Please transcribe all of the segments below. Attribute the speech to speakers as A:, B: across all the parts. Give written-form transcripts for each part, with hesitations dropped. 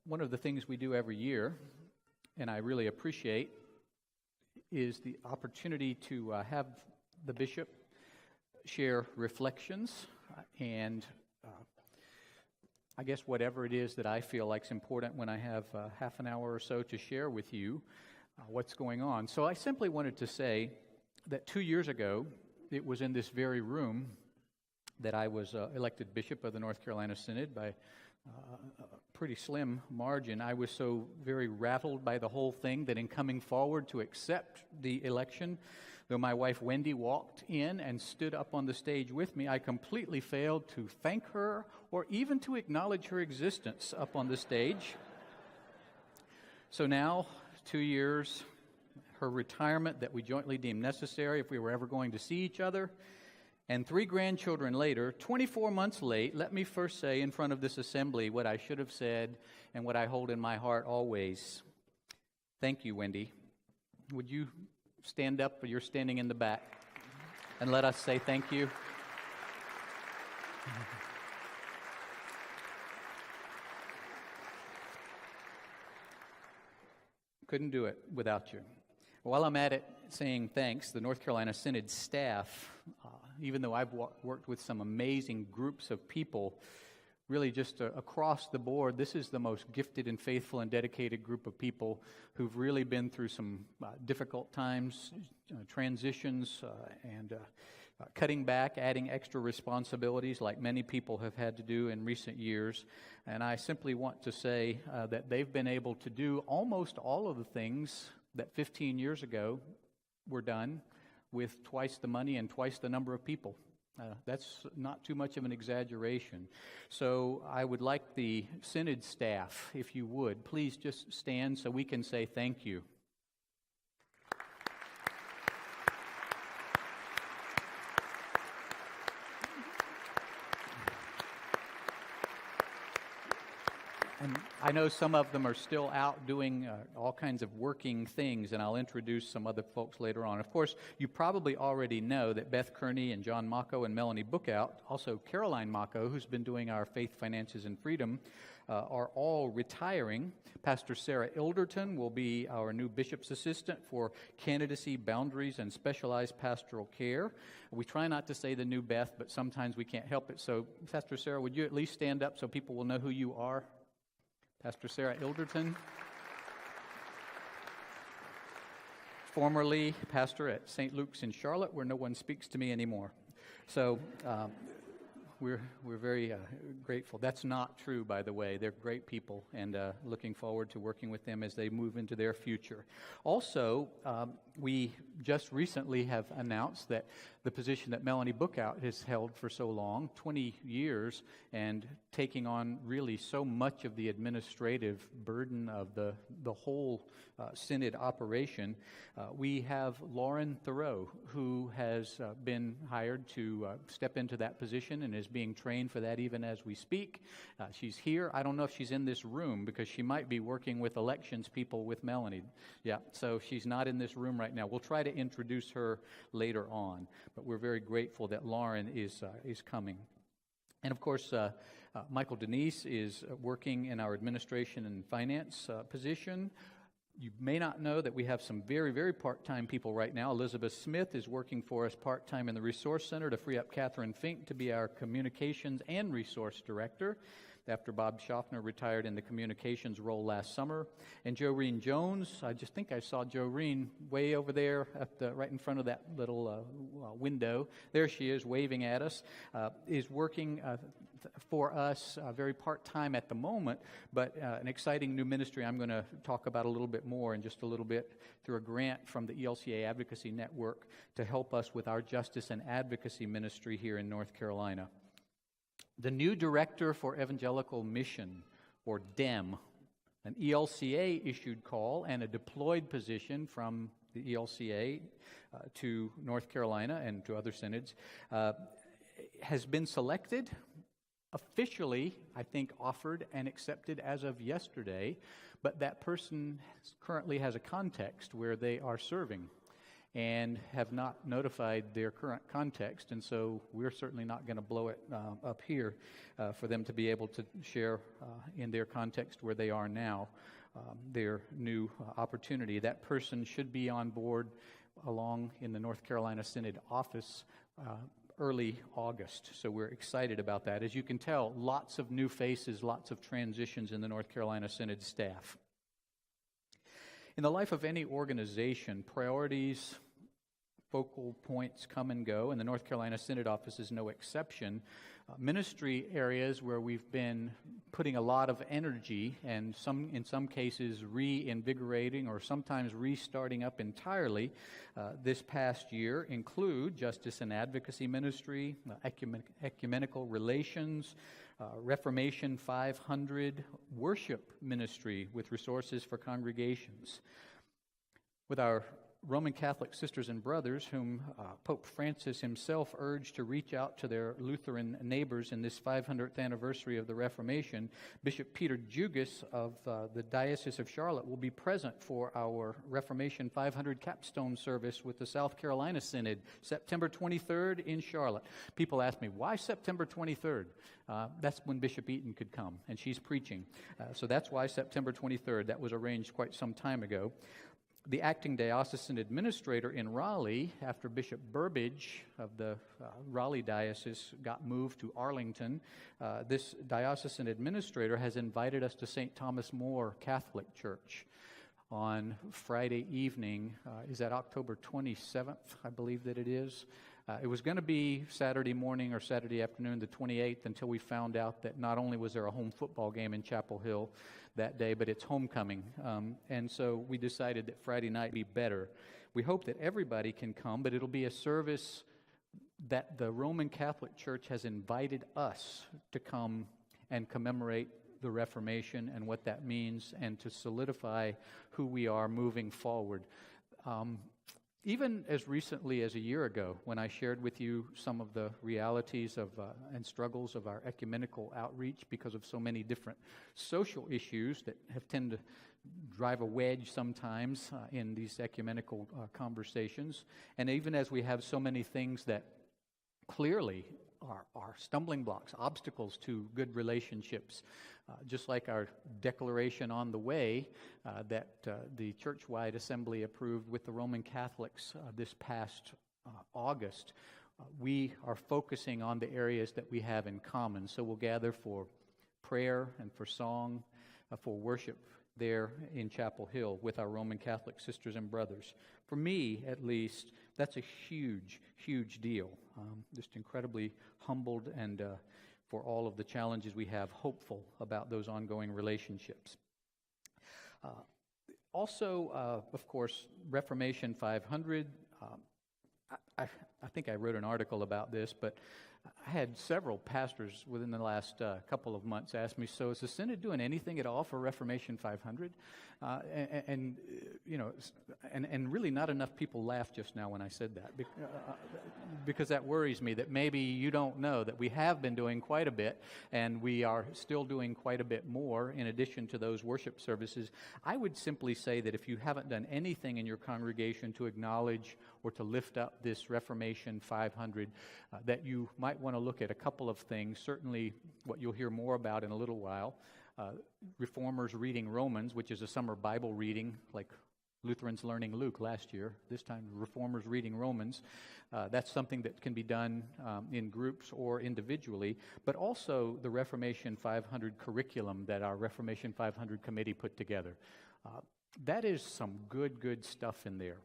A: One of the things we do every year, and I really appreciate, is the opportunity to have the bishop share reflections and I guess whatever it is that I feel like is important when I have half an hour or so to share with you what's going on. So I simply wanted to say that 2 years ago, it was in this very room that I was elected bishop of the North Carolina Synod by a pretty slim margin. I was so very rattled by the whole thing that in coming forward to accept the election, though my wife Wendy walked in and stood up on the stage with me, I completely failed to thank her or even to acknowledge her existence up on the stage. So now, 2 years, her retirement that we jointly deemed necessary if we were ever going to see each other, and 3 grandchildren later, 24 months late, let me first say in front of this assembly what I should have said and what I hold in my heart always. Thank you, Wendy. Would you stand up, or you're standing in the back, and let us say thank you? Couldn't do it without you. While I'm at it saying thanks, the North Carolina Synod staff, even though I've worked with some amazing groups of people, really just across the board, this is the most gifted and faithful and dedicated group of people who've really been through some difficult times, transitions, and cutting back, adding extra responsibilities like many people have had to do in recent years. And I simply want to say that they've been able to do almost all of the things that 15 years ago were done with twice the money and twice the number of people. That's not too much of an exaggeration. So I would like the Synod staff, if you would, please just stand so we can say thank you. And I know some of them are still out doing all kinds of working things, and I'll introduce some other folks later on. Of course, you probably already know that Beth Kearney and John Mocco and Melanie Bookout, also Caroline Mocco, who's been doing our Faith, Finances, and Freedom, are all retiring. Pastor Sarah Ilderton will be our new bishop's assistant for candidacy, boundaries, and specialized pastoral care. We try not to say the new Beth, but sometimes we can't help it. So, Pastor Sarah, would you at least stand up so people will know who you are? Pastor Sarah Ilderton, formerly pastor at St. Luke's in Charlotte, where no one speaks to me anymore. So we're very grateful. That's not true, by the way. They're great people, and looking forward to working with them as they move into their future. Also, we just recently have announced that the position that Melanie Bookout has held for so long, 20 years, and taking on really so much of the administrative burden of the whole Synod operation, we have Lauren Thoreau, who has been hired to step into that position and is being trained for that even as we speak. She's here. I don't know if she's in this room because she might be working with elections people with Melanie. Yeah, so she's not in this room right now. We'll try to introduce her later on, but we're very grateful that Lauren is coming. And of course, Michael Denise is working in our administration and finance position. You may not know that we have some very, very part-time people right now. Elizabeth Smith is working for us part-time in the Resource Center to free up Catherine Fink to be our Communications and Resource Director after Bob Schaffner retired in the communications role last summer. And Joreen Jones, I just think I saw Joreen way over there right in front of that little window. There she is waving at us, is working for us very part-time at the moment, but an exciting new ministry I'm going to talk about a little bit more in just a little bit through a grant from the ELCA Advocacy Network to help us with our justice and advocacy ministry here in North Carolina. The new Director for Evangelical Mission, or DEM, an ELCA-issued call and a deployed position from the ELCA to North Carolina and to other synods, has been selected, officially, I think, offered and accepted as of yesterday, but that person currently has a context where they are serving. and have not notified their current context, and so we're certainly not going to blow it up here for them to be able to share in their context where they are now, their new opportunity. That person should be on board along in the North Carolina Synod office early August, so we're excited about that. As you can tell, lots of new faces, lots of transitions in the North Carolina Synod staff. In the life of any organization, priorities, focal points come and go, and the North Carolina Synod office is no exception. Ministry areas where we've been putting a lot of energy and in some cases reinvigorating or sometimes restarting up entirely this past year include justice and advocacy ministry, ecumenical relations, Reformation 500, worship ministry with resources for congregations. With our Roman Catholic sisters and brothers, whom Pope Francis himself urged to reach out to their Lutheran neighbors in this 500th anniversary of the Reformation, Bishop Peter Jugis of the Diocese of Charlotte will be present for our Reformation 500 capstone service with the South Carolina Synod, September 23rd in Charlotte. People ask me, why September 23rd? That's when Bishop Eaton could come, and she's preaching. So that's why September 23rd. That was arranged quite some time ago. The acting diocesan administrator in Raleigh, after Bishop Burbidge of the Raleigh Diocese got moved to Arlington, this diocesan administrator has invited us to St. Thomas More Catholic Church on Friday evening. Is that October 27th? I believe that it is. It was going to be Saturday morning or Saturday afternoon, the 28th, until we found out that not only was there a home football game in Chapel Hill that day, but it's homecoming. And so we decided that Friday night would be better. We hope that everybody can come, but it'll be a service that the Roman Catholic Church has invited us to come and commemorate the Reformation and what that means and to solidify who we are moving forward. Even as recently as a year ago, when I shared with you some of the realities of and struggles of our ecumenical outreach because of so many different social issues that have tended to drive a wedge sometimes in these ecumenical conversations, and even as we have so many things that clearly are stumbling blocks, obstacles to good relationships, just like our declaration on the way that the church-wide assembly approved with the Roman Catholics this past August. We are focusing on the areas that we have in common. So we'll gather for prayer and for song, for worship there in Chapel Hill with our Roman Catholic sisters and brothers. For me, at least, that's a huge, huge deal. Just incredibly humbled and for all of the challenges we have, hopeful about those ongoing relationships. Also, of course, Reformation 500. I think I wrote an article about this, but I had several pastors within the last couple of months ask me, so is the Synod doing anything at all for Reformation 500? And really not enough people laughed just now when I said that, because that worries me that maybe you don't know that we have been doing quite a bit, and we are still doing quite a bit more in addition to those worship services. I would simply say that if you haven't done anything in your congregation to acknowledge or to lift up this Reformation 500, that you might want to look at a couple of things. Certainly what you'll hear more about in a little while, Reformers reading Romans, which is a summer Bible reading, like Lutherans learning Luke last year. This time, Reformers reading Romans. That's something that can be done in groups or individually, but also the Reformation 500 curriculum that our Reformation 500 committee put together. That is some good stuff in there.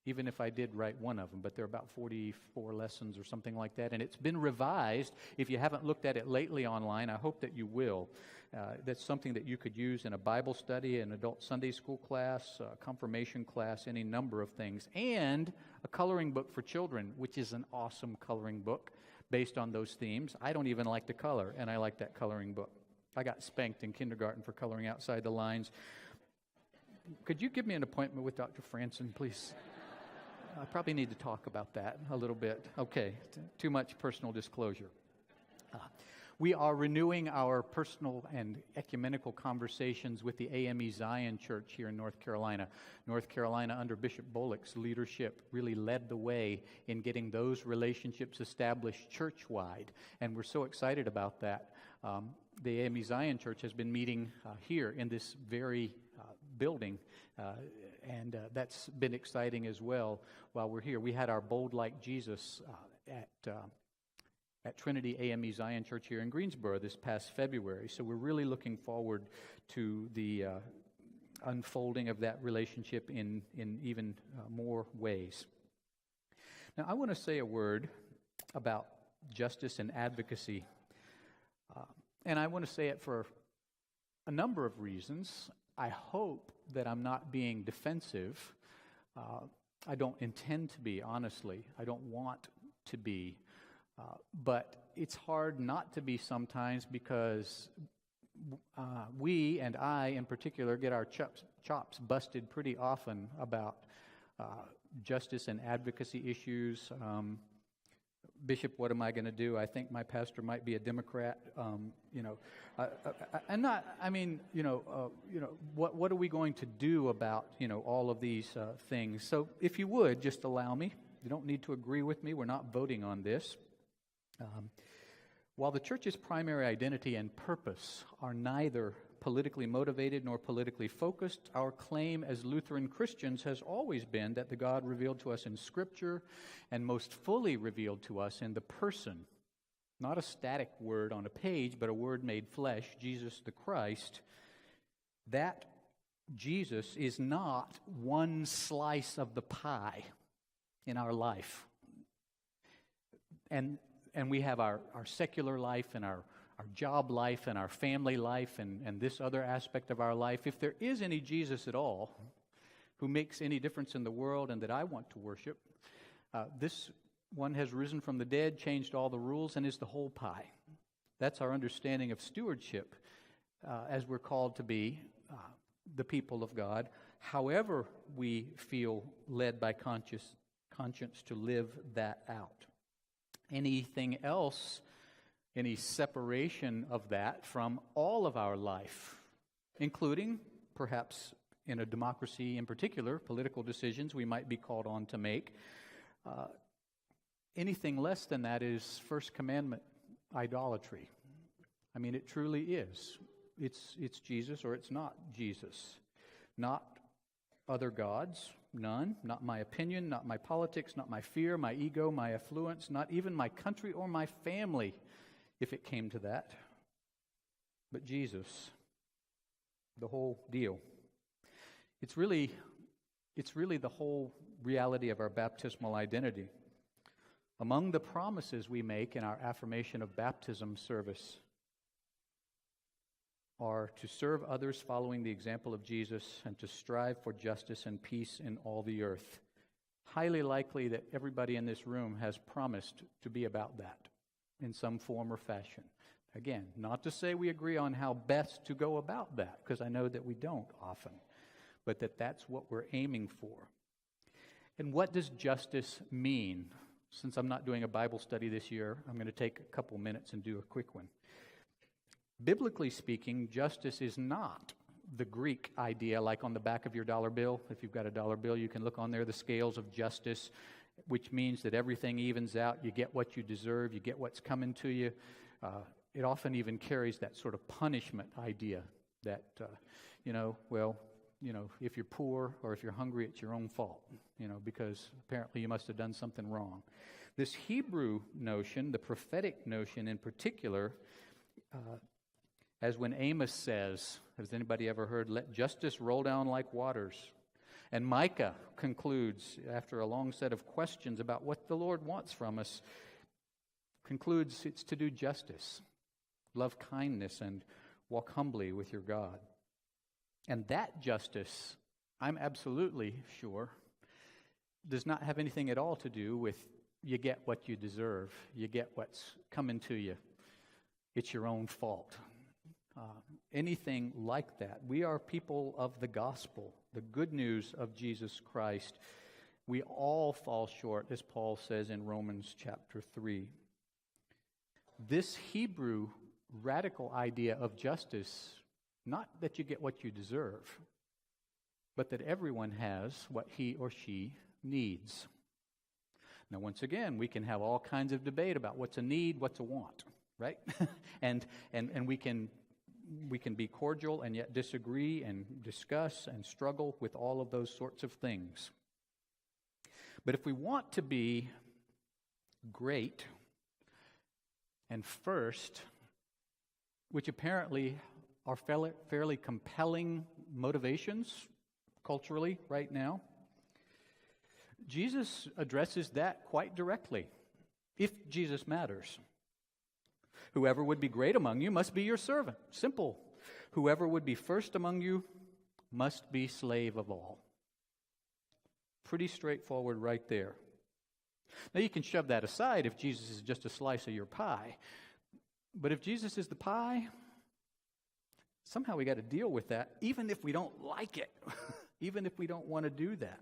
A: Even if I did write one of them, but there are about 44 lessons or something like that, and it's been revised. If you haven't looked at it lately online, I hope that you will. That's something that you could use in a Bible study, an adult Sunday school class, a confirmation class, any number of things, and a coloring book for children, which is an awesome coloring book based on those themes. I don't even like to color, and I like that coloring book. I got spanked in kindergarten for coloring outside the lines. Could you give me an appointment with Dr. Franson, please? I probably need to talk about that a little bit. Okay, too much personal disclosure. We are renewing our personal and ecumenical conversations with the AME Zion Church here in North Carolina. North Carolina, under Bishop Bullock's leadership, really led the way in getting those relationships established church-wide, and we're so excited about that. The AME Zion Church has been meeting here in this very building, and that's been exciting as well. While we're here, we had our Bold Like Jesus at Trinity AME Zion Church here in Greensboro this past February. So we're really looking forward to the unfolding of that relationship in even more ways. Now, I want to say a word about justice and advocacy. And I want to say it for a number of reasons. I hope that I'm not being defensive. I don't intend to be, honestly. I don't want to be. But it's hard not to be sometimes because we, and I in particular, get our chops busted pretty often about justice and advocacy issues. Bishop, what am I going to do? I think my pastor might be a Democrat. What are we going to do about, all of these things? So if you would, just allow me. You don't need to agree with me. We're not voting on this. While the church's primary identity and purpose are neither politically motivated nor politically focused, our claim as Lutheran Christians has always been that the God revealed to us in Scripture and most fully revealed to us in the person, not a static word on a page, but a word made flesh, Jesus the Christ, that Jesus is not one slice of the pie in our life. And we have our secular life and our job life and our family life and this other aspect of our life. If there is any Jesus at all who makes any difference in the world and that I want to worship, this one has risen from the dead, changed all the rules, and is the whole pie. That's our understanding of stewardship as we're called to be the people of God, however we feel led by conscience to live that out. Anything else, any separation of that from all of our life, including, perhaps in a democracy in particular, political decisions we might be called on to make, anything less than that is First Commandment idolatry. I mean, it truly is. It's Jesus or it's not Jesus. Not other gods, none. Not my opinion, not my politics, not my fear, my ego, my affluence, not even my country or my family, if it came to that. But Jesus, the whole deal. It's really the whole reality of our baptismal identity. Among the promises we make in our affirmation of baptism service are to serve others following the example of Jesus and to strive for justice and peace in all the earth. Highly likely that everybody in this room has promised to be about that in some form or fashion. Again, not to say we agree on how best to go about that, because I know that we don't often, but that's what we're aiming for. And what does justice mean? Since I'm not doing a Bible study this year, I'm going to take a couple minutes and do a quick one. Biblically speaking, justice is not the Greek idea like on the back of your dollar bill. If you've got a dollar bill, you can look on there, the scales of justice, which means that everything evens out. You get what you deserve. You get what's coming to you. It often even carries that sort of punishment idea that, if you're poor or if you're hungry, it's your own fault, because apparently you must have done something wrong. This Hebrew notion, the prophetic notion in particular, as when Amos says, has anybody ever heard, let justice roll down like waters? And Micah concludes, after a long set of questions about what the Lord wants from us, concludes it's to do justice, love kindness, and walk humbly with your God. And that justice, I'm absolutely sure, does not have anything at all to do with you get what you deserve, you get what's coming to you, it's your own fault. Anything like that. We are people of the gospel, the good news of Jesus Christ. We all fall short, as Paul says in Romans chapter 3. This Hebrew radical idea of justice, not that you get what you deserve, but that everyone has what he or she needs. Now, once again, we can have all kinds of debate about what's a need, what's a want, right? and we can be cordial and yet disagree and discuss and struggle with all of those sorts of things. But if we want to be great and first, which apparently are fairly compelling motivations culturally right now, Jesus addresses that quite directly, if Jesus matters. Whoever would be great among you must be your servant. Simple. Whoever would be first among you must be slave of all. Pretty straightforward right there. Now you can shove that aside if Jesus is just a slice of your pie. But if Jesus is the pie, somehow we got to deal with that, even if we don't like it, even if we don't want to do that.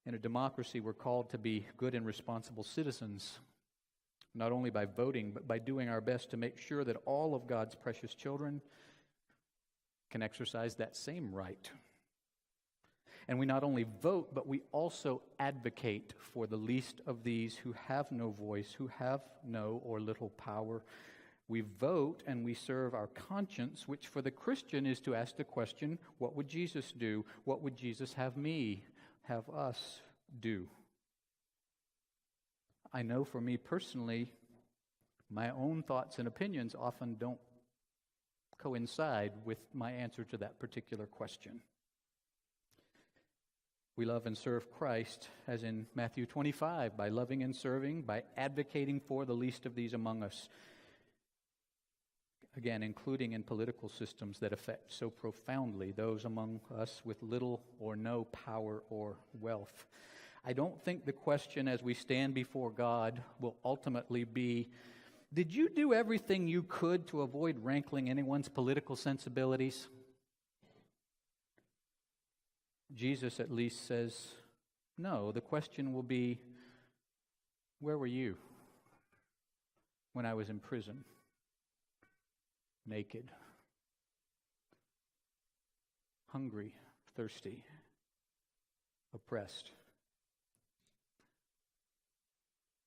A: In a democracy, we're called to be good and responsible citizens, not only by voting, but by doing our best to make sure that all of God's precious children can exercise that same right. And we not only vote, but we also advocate for the least of these who have no voice, who have no or little power. We vote and we serve our conscience, which for the Christian is to ask the question, what would Jesus do? What would Jesus have me, have us do? I know for me personally, my own thoughts and opinions often don't coincide with my answer to that particular question. We love and serve Christ, as in Matthew 25, by loving and serving, by advocating for the least of these among us. Again, including in political systems that affect so profoundly those among us with little or no power or wealth. I don't think the question as we stand before God will ultimately be, did you do everything you could to avoid rankling anyone's political sensibilities? Jesus at least says, no. The question will be, where were you when I was in prison? Naked, hungry, thirsty, oppressed.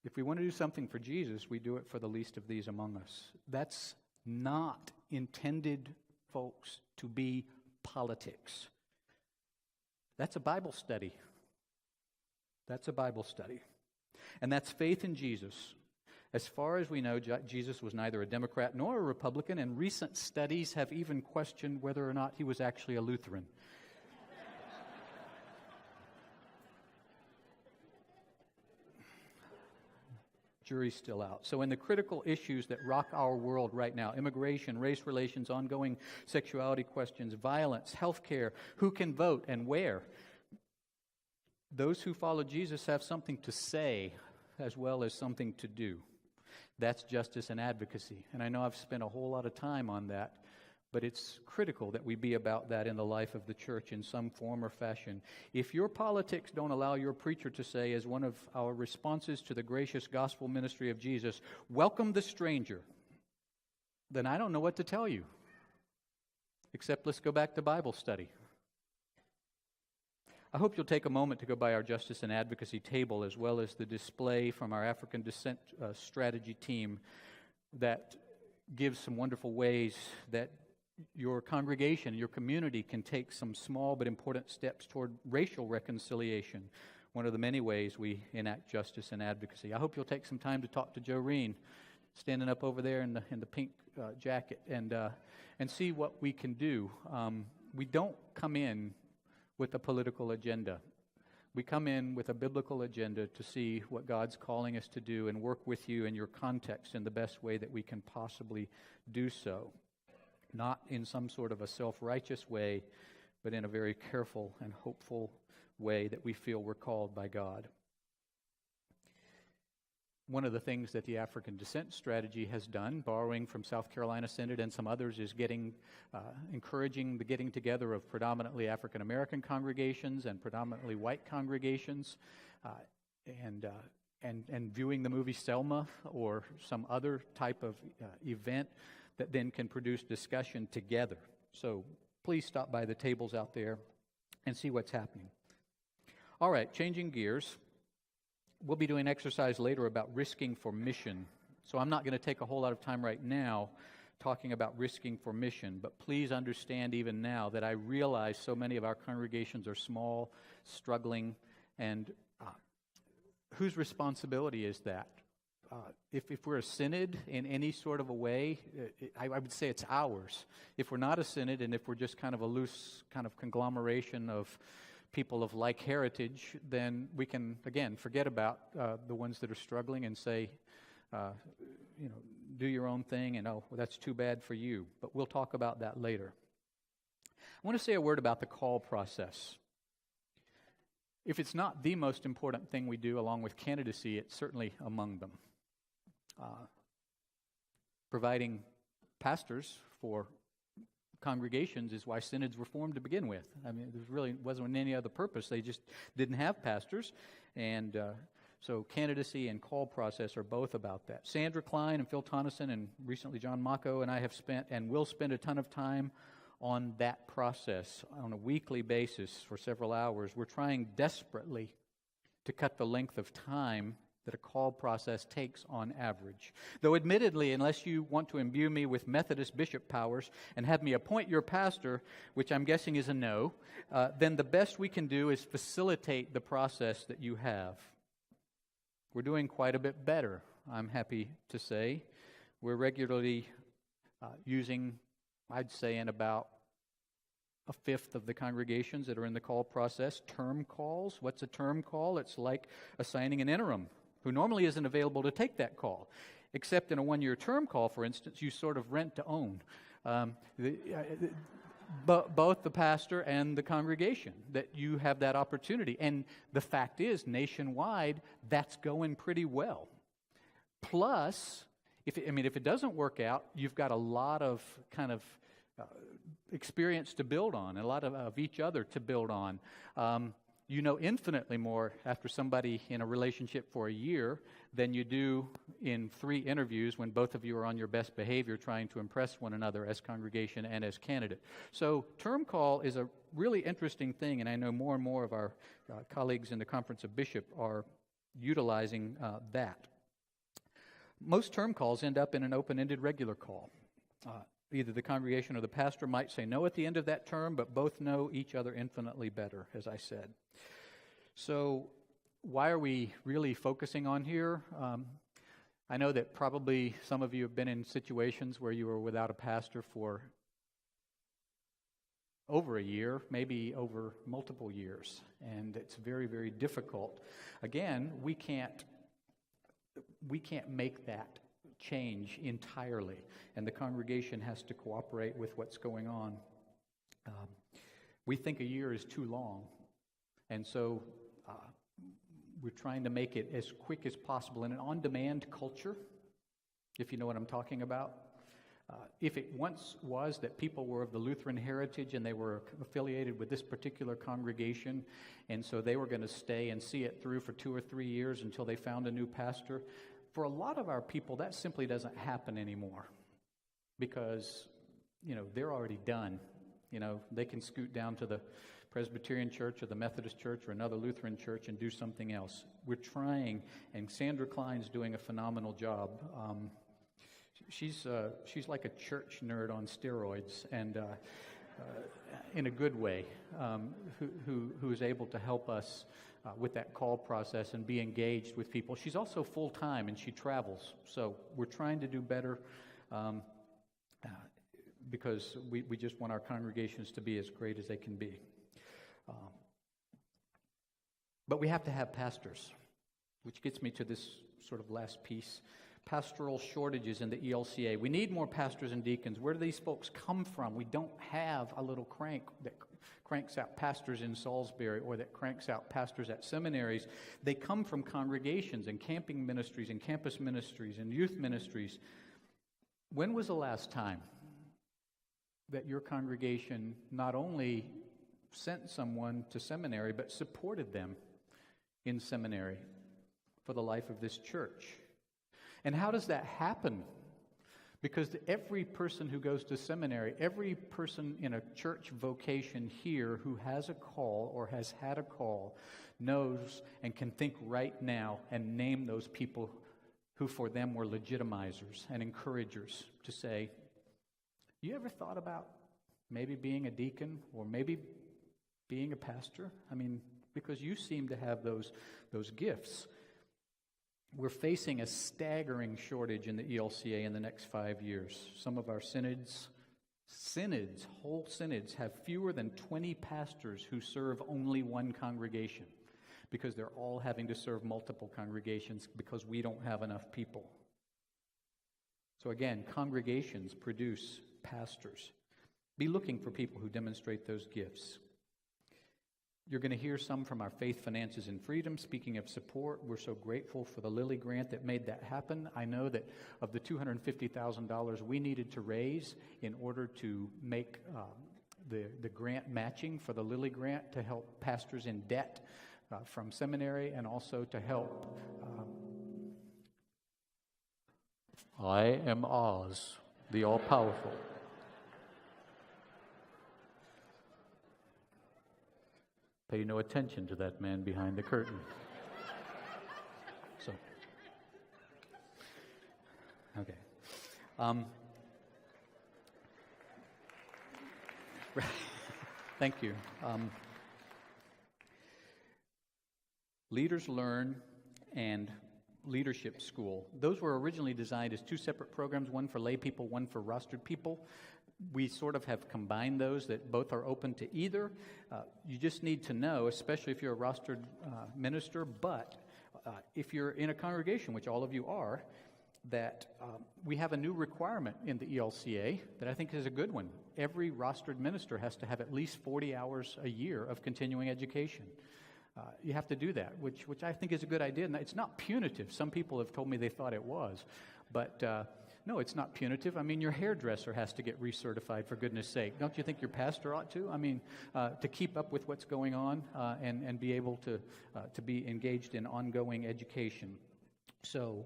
A: If we want to do something for Jesus, we do it for the least of these among us. That's not intended, folks, to be politics. That's a Bible study. That's a Bible study. And that's faith in Jesus. As far as we know, Jesus was neither a Democrat nor a Republican, and recent studies have even questioned whether or not he was actually a Lutheran. Jury's still out. So in the critical issues that rock our world right now, immigration, race relations, ongoing sexuality questions, violence, healthcare, who can vote and where, those who follow Jesus have something to say as well as something to do. That's justice and advocacy. And I know I've spent a whole lot of time on that, but it's critical that we be about that in the life of the church in some form or fashion. If your politics don't allow your preacher to say, as one of our responses to the gracious gospel ministry of Jesus, welcome the stranger, then I don't know what to tell you. Except let's go back to Bible study. I hope you'll take a moment to go by our justice and advocacy table, as well as the display from our African descent strategy team that gives some wonderful ways that your congregation, your community can take some small but important steps toward racial reconciliation, one of the many ways we enact justice and advocacy. I hope you'll take some time to talk to Joreen, standing up over there in the pink jacket, and see what we can do. We don't come in with a political agenda. We come in with a biblical agenda to see what God's calling us to do and work with you in your context in the best way that we can possibly do so. Not in some sort of a self-righteous way, but in a very careful and hopeful way that we feel we're called by God. One of the things that the African Descent Strategy has done, borrowing from South Carolina Synod and some others, is encouraging the getting together of predominantly African American congregations and predominantly white congregations. and viewing the movie Selma or some other type of event that then can produce discussion together. So please stop by the tables out there and see what's happening. All right, changing gears. We'll be doing exercise later about risking for mission. So I'm not going to take a whole lot of time right now talking about risking for mission, but please understand even now that I realize so many of our congregations are small, struggling, and whose responsibility is that? If we're a synod in any sort of a way, I would say it's ours. If we're not a synod and if we're just kind of a loose kind of conglomeration of people of like heritage, then we can, again, forget about the ones that are struggling and say, do your own thing, and that's too bad for you. But we'll talk about that later. I want to say a word about the call process. If it's not the most important thing we do along with candidacy, it's certainly among them. Providing pastors for congregations is why synods were formed to begin with. I mean, there really wasn't any other purpose. They just didn't have pastors, and so candidacy and call process are both about that. Sandra Klein and Phil Tonneson and recently John Mako and I have spent and will spend a ton of time on that process on a weekly basis for several hours. We're trying desperately to cut the length of time that a call process takes on average. Though admittedly, unless you want to imbue me with Methodist bishop powers and have me appoint your pastor, which I'm guessing is a no, then the best we can do is facilitate the process that you have. We're doing quite a bit better, I'm happy to say. We're regularly using, I'd say, in about a fifth of the congregations that are in the call process, term calls. What's a term call? It's like assigning an interim who normally isn't available to take that call. Except in a one-year term call, for instance, you sort of rent to own. Both the pastor and the congregation, that you have that opportunity. And the fact is, nationwide, that's going pretty well. Plus, if it doesn't work out, you've got a lot of kind of experience to build on, and a lot of each other to build on. You know infinitely more after somebody in a relationship for a year than you do in 3 interviews when both of you are on your best behavior trying to impress one another as congregation and as candidate. So term call is a really interesting thing, and I know more and more of our colleagues in the Conference of Bishops are utilizing that. Most term calls end up in an open-ended regular call. Either the congregation or the pastor might say no at the end of that term, but both know each other infinitely better, as I said. So why are we really focusing on here? I know that probably some of you have been in situations where you were without a pastor for over a year, maybe over multiple years, and it's very, very difficult. Again, we can't make that change entirely, and the congregation has to cooperate with what's going on. We think a year is too long, and so we're trying to make it as quick as possible in an on-demand culture, if you know what I'm talking about. If it once was that people were of the Lutheran heritage and they were affiliated with this particular congregation, and so they were going to stay and see it through for 2 or 3 years until they found a new pastor, for a lot of our people, that simply doesn't happen anymore because, they're already done. They can scoot down to the Presbyterian church or the Methodist church or another Lutheran church and do something else. We're trying, and Sandra Klein's doing a phenomenal job. She's like a church nerd on steroids, and in a good way, who is able to help us with that call process and be engaged with people. She's also full-time and she travels. So we're trying to do better because we just want our congregations to be as great as they can be. But we have to have pastors, which gets me to this sort of last piece. Pastoral shortages in the ELCA. We need more pastors and deacons. Where do these folks come from? We don't have a little crank that cranks out pastors in Salisbury or that cranks out pastors at seminaries. They come from congregations and camping ministries and campus ministries and youth ministries. When was the last time that your congregation not only sent someone to seminary but supported them in seminary? for the life of this church. And how does that happen? Because every person who goes to seminary, every person in a church vocation here who has a call or has had a call knows and can think right now and name those people who for them were legitimizers and encouragers to say, you ever thought about maybe being a deacon or maybe being a pastor? I mean, because you seem to have those gifts. We're facing a staggering shortage in the ELCA in the next 5 years. Some of our whole synods have fewer than 20 pastors who serve only one congregation because they're all having to serve multiple congregations because we don't have enough people. So again, congregations produce pastors. Be looking for people who demonstrate those gifts. You're going to hear some from our Faith, Finances, and Freedom. Speaking of support, we're so grateful for the Lilly grant that made that happen. I know that of the $250,000 we needed to raise in order to make the grant matching for the Lilly grant to help pastors in debt from seminary and also to help. I am Oz, the all-powerful. Pay no attention to that man behind the curtain. So, okay. Thank you. Leaders Learn and Leadership School. Those were originally designed as two separate programs, one for lay people, one for rostered people. We sort of have combined those that both are open to either. You just need to know, especially if you're a rostered minister, but if you're in a congregation, which all of you are, that we have a new requirement in the ELCA that I think is a good one. Every rostered minister has to have at least 40 hours a year of continuing education. You have to do that, which I think is a good idea. And it's not punitive. Some people have told me they thought it was. But no, it's not punitive. I mean, your hairdresser has to get recertified, for goodness sake. Don't you think your pastor ought to? I mean, to keep up with what's going on and be able to be engaged in ongoing education. So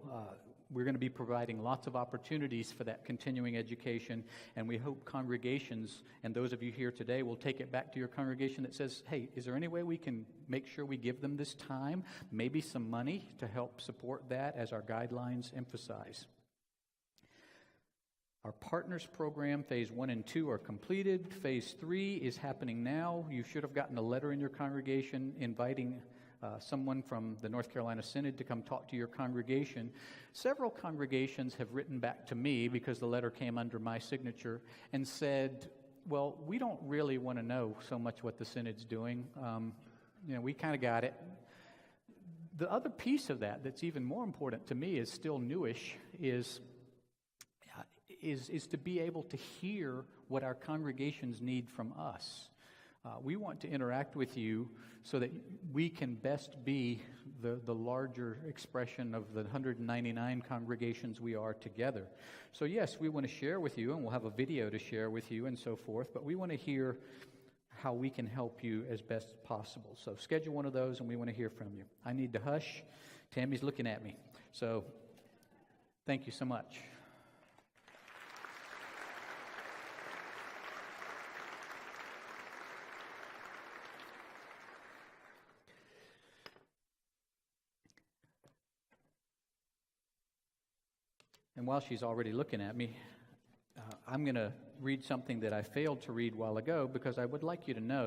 A: we're going to be providing lots of opportunities for that continuing education, and we hope congregations, and those of you here today, will take it back to your congregation that says, hey, is there any way we can make sure we give them this time, maybe some money to help support that as our guidelines emphasize. Our Partners Program, Phase 1 and 2 are completed. Phase 3 is happening now. You should have gotten a letter in your congregation inviting someone from the North Carolina Synod to come talk to your congregation. Several congregations have written back to me because the letter came under my signature and said, well, we don't really want to know so much what the Synod's doing. We kind of got it. The other piece of that that's even more important to me is still newish is to be able to hear what our congregations need from us. We want to interact with you so that we can best be the larger expression of the 199 congregations we are together. So yes, we want to share with you, and we'll have a video to share with you and so forth, but we want to hear how we can help you as best possible. So schedule one of those, and we want to hear from you. I need to hush. Tammy's looking at me. So thank you so much. And while she's already looking at me, I'm going to read something that I failed to read a while ago because I would like you to know